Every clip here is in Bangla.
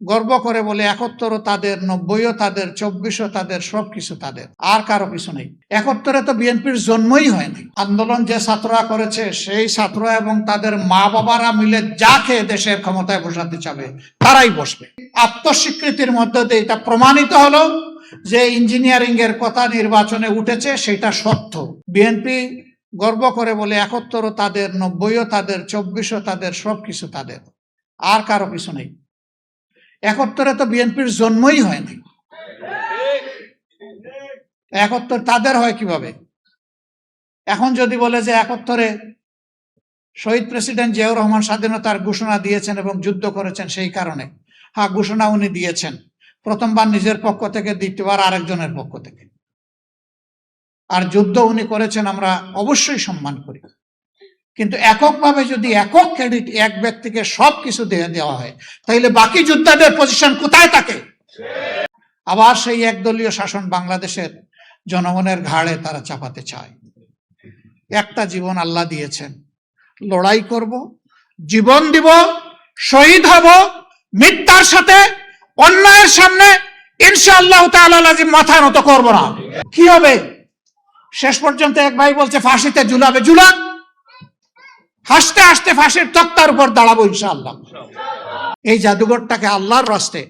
গর্ব করে বলে 71ও তাদের, 90ও তাদের, 24ও তাদের, সবকিছু তাদের, আর কারো কিছু নেই। 71-এ তো বিএনপির জন্মই হয়নি। আন্দোলন যে ছাত্ররা করেছে সেই ছাত্র এবং তাদের মা বাবারা মিলে যাকে দেশের ক্ষমতায় বসাতে চাবে তারাই বসবে। আত্মস্বীকৃতির মধ্যে দিয়ে এটা প্রমাণিত হলো যে ইঞ্জিনিয়ারিং এর কথা নির্বাচনে উঠেছে সেটা সত্য। বিএনপি গর্ব করে বলে 71ও তাদের, 90ও তাদের, 24ও তাদের, সবকিছু তাদের, আর কারো কিছু নেই। 71-এ তো বিএনপির জন্মই হয়নি। 71 তাদের হয় কিভাবে? এখন যদি বলে যে 71-এ শহীদ প্রেসিডেন্ট জিয়াউর রহমান স্বাধীনতার ঘোষণা দিয়েছেন এবং যুদ্ধ করেছেন, সেই কারণে হ্যাঁ, ঘোষণা উনি দিয়েছেন, প্রথমবার নিজের পক্ষ থেকে, দ্বিতীয়বার আরেকজনের পক্ষ থেকে। আর যুদ্ধ উনি করেছেন, আমরা অবশ্যই সম্মান করি। কিন্তু এককভাবে যদি একক ক্রেডিট এক ব্যক্তিকে সবকিছু দিয়ে দেওয়া হয়, তাহলে বাকি যোদ্ধাদের পজিশন কোথায় থাকে? আবার সেই একদলীয় শাসন বাংলাদেশের জনগণের ঘাড়ে তারা চাপাতে চায়। একটা জীবন আল্লাহ দিয়েছেন, লড়াই করব, জীবন দিব, শহীদ হব, মিথ্যার সাথে অন্যায়ের সামনে ইনশাআল্লাহ তাআলা লাজিম মাথা নত করব না। কি হবে? শেষ পর্যন্ত এক ভাই বলছে ফাঁসিতে ঝুলাবে, ঝুলাক, হাসতে হাসতে ফাঁসির তক্তার উপর দাঁড়াবো ইনশাআল্লাহ। এই জাদুঘরটাকে আল্লাহর রাস্তে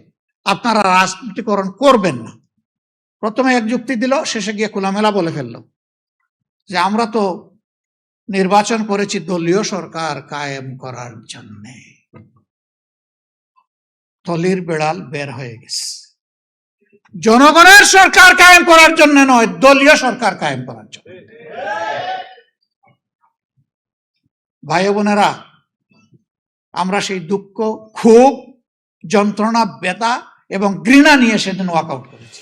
আপনারা রাজনীতিকরণ করবেন না। প্রথমে এক যুক্তি দিল, শেষে গিয়ে খোলামেলা বলে ফেললো যে আমরা তো নির্বাচন করেছি দলীয় সরকার কায়েম করার জন্য। থলির বেড়াল বের হয়ে গেছে। জনগণের সরকার কায়েম করার জন্য নয়, দলীয় সরকার কায়েম করার জন্য। ভাই বোনেরা, আমরা সেই দুঃখ, ক্ষোভ, যন্ত্রণা, ব্যথা এবং ঘৃণা নিয়ে সেদিন ওয়াকআউট করেছি।